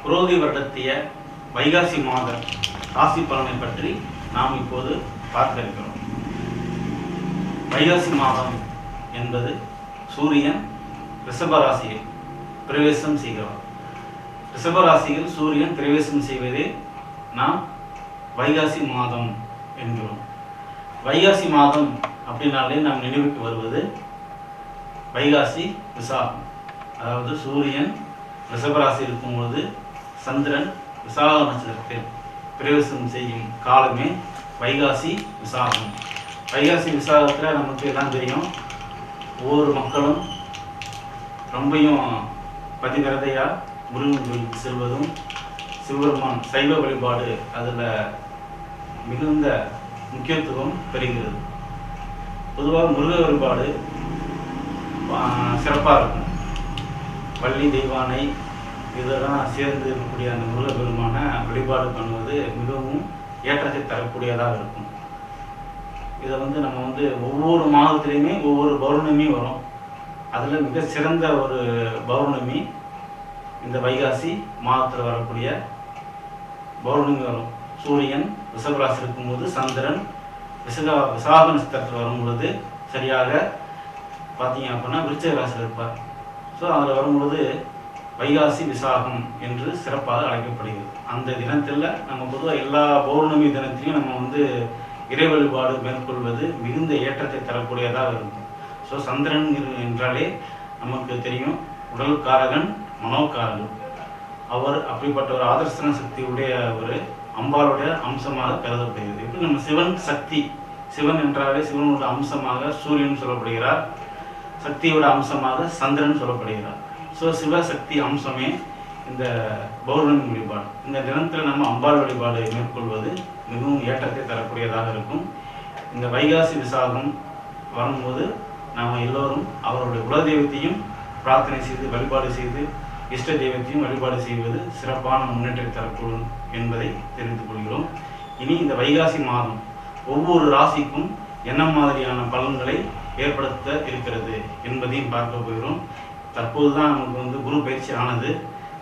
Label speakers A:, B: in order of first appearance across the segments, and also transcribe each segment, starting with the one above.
A: குரோதி வருடத்திய வைகாசி மாத ராசி பலனை பற்றி நாம் இப்போது பார்க்க இருக்கிறோம். வைகாசி மாதம் என்பது சூரியன் ரிஷபராசியில் பிரவேசம் செய்கிறார். ரிஷபராசியில் சூரியன் பிரவேசம் செய்வதே நாம் வைகாசி மாதம் என்கிறோம். வைகாசி மாதம் அப்படின்னாலே நாம் நினைவுக்கு வருவது வைகாசி விசாகம். அதாவது சூரியன் ரிஷபராசி இருக்கும்பொழுது சந்திரன் விசாக நட்சத்திரத்தில் பிரவேசம் செய்யும் காலமே வைகாசி விசாகம். வைகாசி விசாகத்தில் நமக்கு எல்லாம் தெரியும், ஒவ்வொரு மக்களும் ரொம்பையும் பதிவிரதையாக முருகன் கோயிலுக்கு செல்வதும், சிவபெருமான் சைவ வழிபாடு அதில் மிகுந்த முக்கியத்துவம் பெறுகிறது. பொதுவாக முருக வழிபாடு சிறப்பாக இருக்கும். வள்ளி தெய்வானை இதெல்லாம் சேர்ந்து இருக்கக்கூடிய அந்த முருகப்பெருமான வழிபாடு பண்ணுவது மிகவும் ஏற்றத்தை தரக்கூடியதாக இருக்கும். இதை நம்ம ஒவ்வொரு மாதத்துலேயுமே ஒவ்வொரு பௌர்ணமி வரும். அதில் மிக சிறந்த ஒரு பௌர்ணமி இந்த வைகாசி மாதத்தில் வரக்கூடிய பௌர்ணமி வரும். சூரியன் ரிஷபராசி இருக்கும்போது சந்திரன் விசாக நட்சத்திரத்தில் வரும்பொழுது சரியாக பார்த்தீங்க அப்படின்னா விருச்சிக ராசியில் இருப்பார். ஸோ அதில் வரும்பொழுது வைகாசி விசாகம் என்று சிறப்பாக அழைக்கப்படுகிறது. அந்த தினத்தில் நம்ம பொதுவாக எல்லா பௌர்ணமி தினத்திலையும் நம்ம இறை வழிபாடு மேற்கொள்வது மிகுந்த ஏற்றத்தை தரக்கூடியதாக இருக்கும். ஸோ சந்திரன் என்றாலே நமக்கு தெரியும், உடல்காரகன் மனோகாரகன். அவர் அப்படிப்பட்ட ஒரு ஆதர்சன சக்தியுடைய ஒரு அம்பாளுடைய அம்சமாக கருதப்படுகிறது. இப்படி நம்ம சிவன் சக்தி, சிவன் என்றாலே சிவனுடைய அம்சமாக சூரியன் சொல்லப்படுகிறார், சக்தியோட அம்சமாக சந்திரன் சொல்லப்படுகிறார். ஸோ சிவசக்தி அம்சமே இந்த பௌர்ணமி வழிபாடு. இந்த தினத்தில் நம்ம அம்பாள் வழிபாடு மேற்கொள்வது மிகவும் ஏற்றத்தை தரக்கூடியதாக இருக்கும். இந்த வைகாசி விசாகம் வரும்போது நாம் எல்லோரும் அவருடைய குலதெய்வத்தையும் பிரார்த்தனை செய்து வழிபாடு செய்து இஷ்ட தெய்வத்தையும் வழிபாடு செய்வது சிறப்பான முன்னேற்றத்தை தரக்கூடும் என்பதை தெரிந்து கொள்கிறோம். இனி இந்த வைகாசி மாதம் ஒவ்வொரு ராசிக்கும் என்ன மாதிரியான பலன்களை ஏற்படுத்த இருக்கிறது என்பதையும் பார்க்க போகிறோம். தற்போது தான் நமக்கு குரு பயிற்சி ஆனது.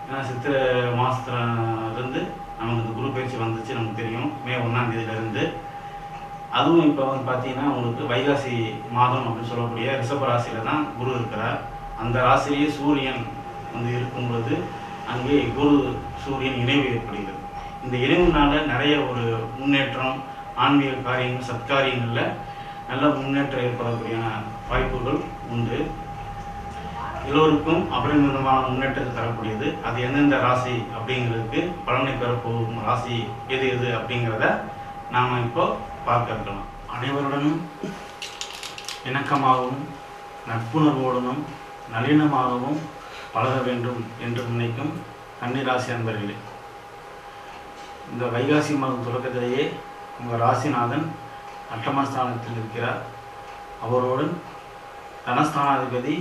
A: ஏன்னா சித்திரை மாதத்துலேருந்து நமக்கு இந்த குரு பயிற்சி வந்துச்சு, நமக்கு தெரியும், மே 1ஆம் தேதியிலிருந்து. அதுவும் இப்போ பார்த்தீங்கன்னா உங்களுக்கு வைகாசி மாதம் அப்படின்னு சொல்லக்கூடிய ரிஷப ராசியில் தான் குரு இருக்கிறார். அந்த ராசிலேயே சூரியன் இருக்கும் பொழுது அங்கே குரு சூரியன் இணைவு ஏற்படுகிறது. இந்த இணைவுனால நிறைய ஒரு முன்னேற்றம், ஆன்மீக காரியங்கள், சத்காரியங்களில் நல்ல முன்னேற்றம் ஏற்படக்கூடிய வாய்ப்புகள் உண்டு. எல்லோருக்கும் அபரிமிதமான முன்னேற்றத்தை தரக்கூடியது. அது எந்தெந்த ராசி அப்படிங்கிறதுக்கு பலனை பெறப்போகும் ராசி எது எது அப்படிங்கிறத நாம் இப்போ பார்க்க இருக்கலாம். அனைவருடனும் இணக்கமாகவும் நட்புணர்வோடனும் நளினமாகவும் பழக வேண்டும் என்று நினைக்கும் கன்னிராசி அன்பர்களே, இந்த வைகாசி மாதம் தொடக்கத்திலேயே உங்கள் ராசிநாதன் அட்டமஸ்தானத்தில் இருக்கிறார். அவரோடு தனஸ்தானாதிபதி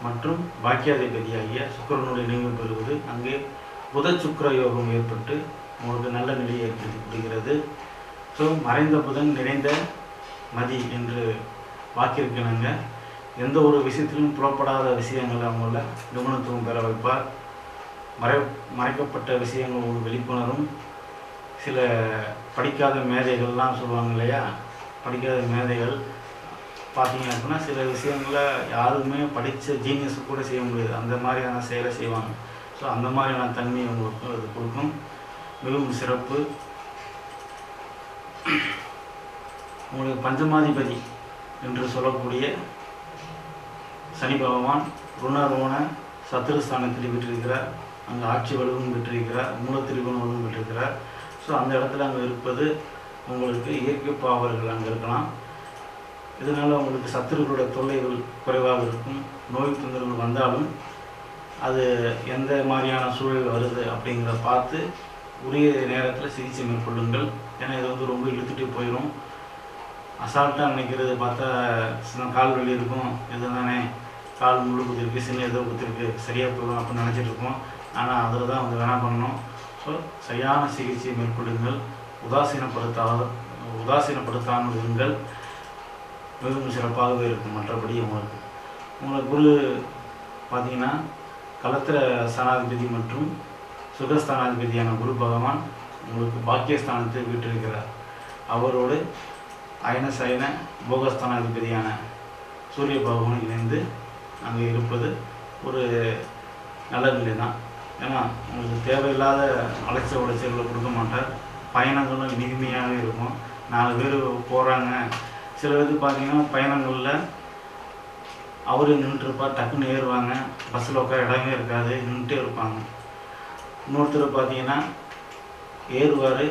A: மற்றும் பாக்கியாதிபதி ஆகிய சுக்கிரனுடைய இணைவு பெறுவது, அங்கே புத சுக்கிர யோகம் ஏற்பட்டு உங்களுக்கு நல்ல நிலையை ஏற்படுத்தி கொடுக்கிறது. ஸோ மறைந்த புதன் நிறைந்த மதி என்று வாக்கியிருக்கிறாங்க. எந்த ஒரு விஷயத்திலும் புலப்படாத விஷயங்கள் அவங்கள நிபுணத்துவம் பெற வைப்பார். மறைக்கப்பட்ட விஷயங்கள் ஒரு விழிப்புணரும். சில படிக்காத மேதைகள்லாம் சொல்லுவாங்க இல்லையா, படிக்காத மேதைகள் பார்த்தீங்க அப்படின்னா சில விஷயங்களை யாருமே படித்த ஜீனியஸு கூட செய்ய முடியாது, அந்த மாதிரியான செயலை செய்வாங்க. ஸோ அந்த மாதிரியான தன்மையை உங்களுக்கு அது கொடுக்கும். மிகவும் சிறப்பு. உங்களுக்கு பஞ்சமாதிபதி என்று சொல்லக்கூடிய சனி பகவான் ருணரோண சத்துருஸ்தானத்தில் பெற்றிருக்கிறார். அங்கே ஆட்சி வலுவும் பெற்றிருக்கிறார், மூலத்திரிகோண வலுவும் பெற்றிருக்கிறார். ஸோ அந்த இடத்துல அங்கே இருப்பது உங்களுக்கு இயற்கை பாவர்கள் அங்கே இருக்கலாம். இதனால் உங்களுக்கு சத்துருக்களுடைய தொல்லைகள் குறைவாக இருக்கும். நோய் தொந்தரவுகள் வந்தாலும் அது எந்த மாதிரியான சூழல் வருது அப்படிங்கிறத பார்த்து உரிய நேரத்தில் சிகிச்சை மேற்கொள்ளுங்கள். ஏன்னா இது ரொம்ப இழுத்துட்டு போயிடும். அசால்ட்டாக நினைக்கிறது பார்த்தா சின்ன கால் வலி இருக்கும், எது தானே கால் முழு குத்திருக்கு, சின்ன ஏதோ குத்திருக்கு, சரியாக போயிடும் அப்படின்னு நினச்சிட்டு இருக்கோம். ஆனால் அதில் தான் வேணாம் பண்ணணும். ஸோ சரியான சிகிச்சையை மேற்கொள்ளுங்கள். உதாசீனப்படுத்தாமல் இருங்கள். மிகவும் சிறப்பாகவே இருக்கும். மற்றபடி உங்களுக்கு குரு பார்த்தீங்கன்னா கலத்திர சனாதிபதி மற்றும் சுகஸ்தானாதிபதியான குரு பகவான் உங்களுக்கு பாக்கியஸ்தானத்தை வீட்டிருக்கிறார். அவரோடு அயன சயன போகஸ்தானாதிபதியான சூரிய பகவான் இணைந்து அங்கே இருப்பது ஒரு நல்ல நிலை தான். ஏன்னா உங்களுக்கு தேவையில்லாத அலைச்சல் உளைச்சல்களை கொடுக்க மாட்டார். பயணங்களும் இனிமையாகவே இருக்கும். 4 பேர் போகிறாங்க. சில பேருக்கு பார்த்தீங்கன்னா பயணங்களில் அவரு நின்றுருப்பார், டக்குன்னு ஏறுவாங்க. பஸ்ஸில் உட்கார இடமே இருக்காது, நின்றுட்டே இருப்பாங்க. இன்னொருத்தர் பார்த்தீங்கன்னா ஏறுவார்,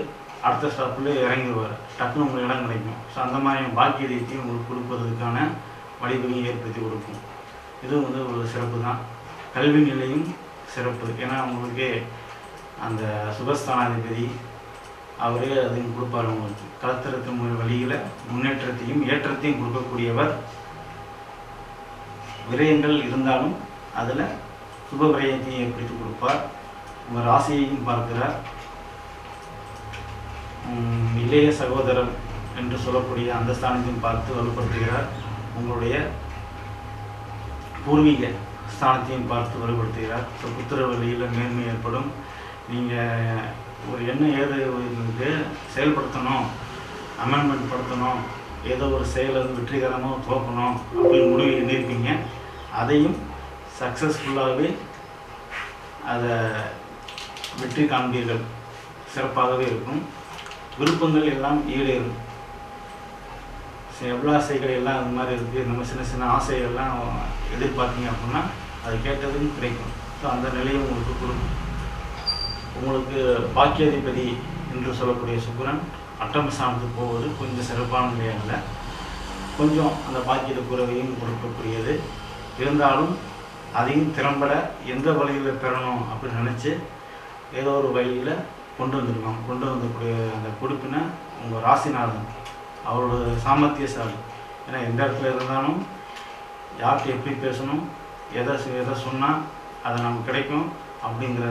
A: அடுத்த ஸ்டாப்பில் இறங்கிடுவார், டக்குன்னு உங்களுக்கு இடம் கிடைக்கும். ஸோ அந்த மாதிரி பாக்கிய ரீதியை உங்களுக்கு கொடுப்பதற்கான வழிவகையை ஏற்படுத்தி கொடுக்கும். இதுவும் வந்து ஒரு சிறப்பு தான். கல்வி நிலையும் சிறப்பு. ஏன்னா உங்களுக்கு அந்த சுகஸ்தானாதிபதி அவரே அதையும் கொடுப்பார். உங்களுக்கு கலத்திரத்தின் வழியில் முன்னேற்றத்தையும் ஏற்றத்தையும் கொடுக்கக்கூடியவர். விரயங்கள் இருந்தாலும் அதில் சுப விரயத்தையும் ஏற்படுத்தி கொடுப்பார். உங்கள் ராசியையும் பார்க்கிறார். இளைய சகோதரர் என்று சொல்லக்கூடிய அந்த ஸ்தானத்தையும் பார்த்து வலுப்படுத்துகிறார். உங்களுடைய பூர்வீக ஸ்தானத்தையும் பார்த்து வலுப்படுத்துகிறார். ஸோ புத்திர வழியில் மேன்மை ஏற்படும். நீங்கள் ஒரு ஏது செயல்படுத்தணும், அமெண்ட்மெண்ட் படுத்தணும், ஏதோ ஒரு செயலை வந்து வெற்றிகரமாக துவக்கணும் அப்படின்னு முடிவு எழுதியிருப்பீங்க. அதையும் சக்ஸஸ்ஃபுல்லாகவே அதை வெற்றி காண்பீர்கள். சிறப்பாகவே இருக்கும். விருப்பங்கள் எல்லாம் ஈடேறும். எவ்வளோ ஆசைகள் எல்லாம் இந்த மாதிரி இருக்குது. நம்ம சின்ன சின்ன ஆசைகள்லாம் எதிர்பார்த்தீங்க அப்படின்னா அது கேட்டதும் கிடைக்கும். ஸோ அந்த நிலையை உங்களுக்கு கொடுக்கும். உங்களுக்கு பாக்கியாதிபதி என்று சொல்லக்கூடிய சுக்கிரன் அட்டமஸ்தானத்துக்கு போவது கொஞ்சம் சிறப்பான நிலையாக கொஞ்சம் அந்த பாக்கியத்தை குறைவையும் கொடுக்கக்கூடியது. இருந்தாலும் அதையும் திறம்பட எந்த வழியில் பெறணும் அப்படின்னு நினச்சி ஏதோ ஒரு வழியில் கொண்டு வந்திருக்கோம். கொண்டு வந்தக்கூடிய அந்த கொடுப்பினை உங்கள் ராசிநாதன் அவரோட சாமர்த்தியசாலி. ஏன்னா எந்த இடத்துல இருந்தாலும் யார்கிட்ட எப்படி பேசணும், எதை சொன்னால் அது நமக்கு கிடைக்கும் அப்படிங்கிற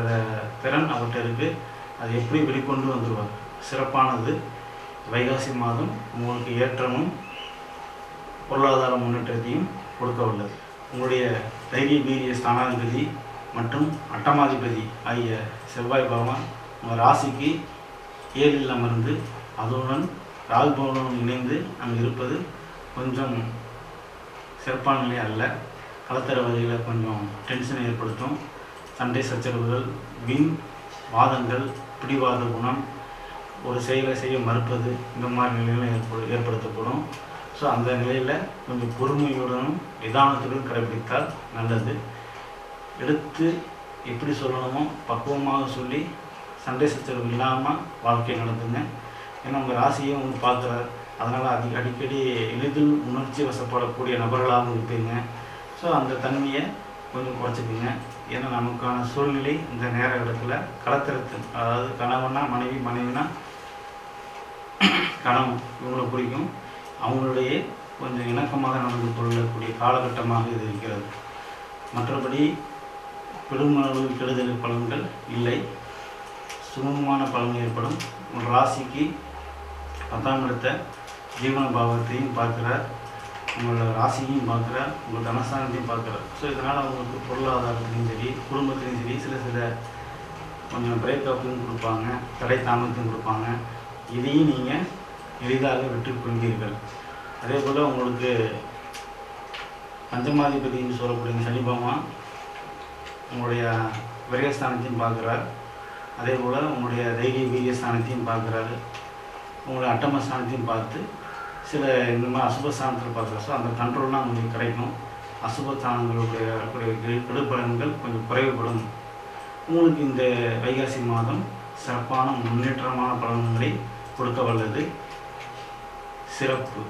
A: திறன் அவர்கிட்ட இருக்குது. அது எப்படி வெளிக்கொண்டு வந்துடுவார். சிறப்பானது. வைகாசி மாதம் உங்களுக்கு ஏற்றமும் பொருளாதார முன்னேற்றத்தையும் கொடுக்க உள்ளது. உங்களுடைய தைரிய வீரிய ஸ்தானாதிபதி மற்றும் அட்டமாதிபதி ஆகிய செவ்வாய் பகவான் உங்கள் ராசிக்கு 7ல் அமர்ந்து அதுடன் ராகு பகவானுடன் இணைந்து அங்கே இருப்பது கொஞ்சம் சிறப்பான நிலை அல்ல. கலத்தர வகையில் கொஞ்சம் டென்ஷனை ஏற்படுத்தும். சண்டை சச்சரவுகள், வீண் வாதங்கள், பிடிவாத குணம், ஒரு செயலை செய்ய மறுப்பது, இந்த மாதிரி நிலையில் ஏற்படுத்தப்படும். ஸோ அந்த நிலையில் கொஞ்சம் பொறுமையுடனும் நிதானத்துடன் கடைபிடித்தால் நல்லது. எடுத்து எப்படி சொல்லணுமோ பக்குவமாக சொல்லி சண்டை சச்சரவு இல்லாமல் வாழ்க்கை நடத்துங்க. ஏன்னா உங்கள் ராசியை வந்து பார்க்குறாரு. அதனால் அடிக்கடி எளிதில் உணர்ச்சி வசப்படக்கூடிய நபர்களாகவும் இருப்பீங்க. ஸோ அந்த தன்மையை கொஞ்சம் குறைச்சிக்குங்க. ஏன்னா நமக்கான சூழ்நிலை இந்த நேர இடத்துல கலத்திரத்து, அதாவது கணவனா மனைவி, மனைவினா கணவன், இவங்களை குறிக்கும். அவங்களுடைய கொஞ்சம் இணக்கமாக நடந்து கொள்ளக்கூடிய காலகட்டமாக இது இருக்கிறது. மற்றபடி பெருமளவு கெடுதல் பலன்கள் இல்லை. சுமூகமான பலன் ஏற்படும். உங்கள் ராசிக்கு 10ஆம் இடத்த ஜீவன பாவத்தையும் பார்க்குறார். உங்களோட ராசியையும் பார்க்குறார். உங்கள் தனஸ்தானத்தையும் பார்க்குறார். ஸோ இதனால் அவங்களுக்கு பொருளாதாரத்துலையும் சரி, குடும்பத்துலேயும் சரி சில கொஞ்சம் பிரேக்கப்பும் கொடுப்பாங்க, தடை தாமதத்தையும் கொடுப்பாங்க. இதையும் நீங்கள் எளிதாக வெற்றி கொள்வீர்கள். அதே போல் உங்களுக்கு பஞ்சமாதிபதினு சொல்லக்கூடிய சனி பகவான் உங்களுடைய விரயஸ்தானத்தையும் பார்க்குறார். அதே போல் உங்களுடைய தைரிய வீரியஸ்தானத்தையும் பார்க்குறாரு. உங்களுடைய அட்டமஸ்தானத்தையும் பார்த்து சில இந்த மாதிரி அசுபஸ்தானத்தில் பார்க்குறாரு. ஸோ அந்த கண்ட்ரோல்லாம் உங்களுக்கு கிடைக்கும். அசுபஸ்தானங்களுடைய கெடுபலன்கள் கொஞ்சம் குறைவுபடும். உங்களுக்கு இந்த வைகாசி மாதம் சிறப்பான முன்னேற்றமான பலன்களை கொடுக்க வல்லது. சிறப்பு.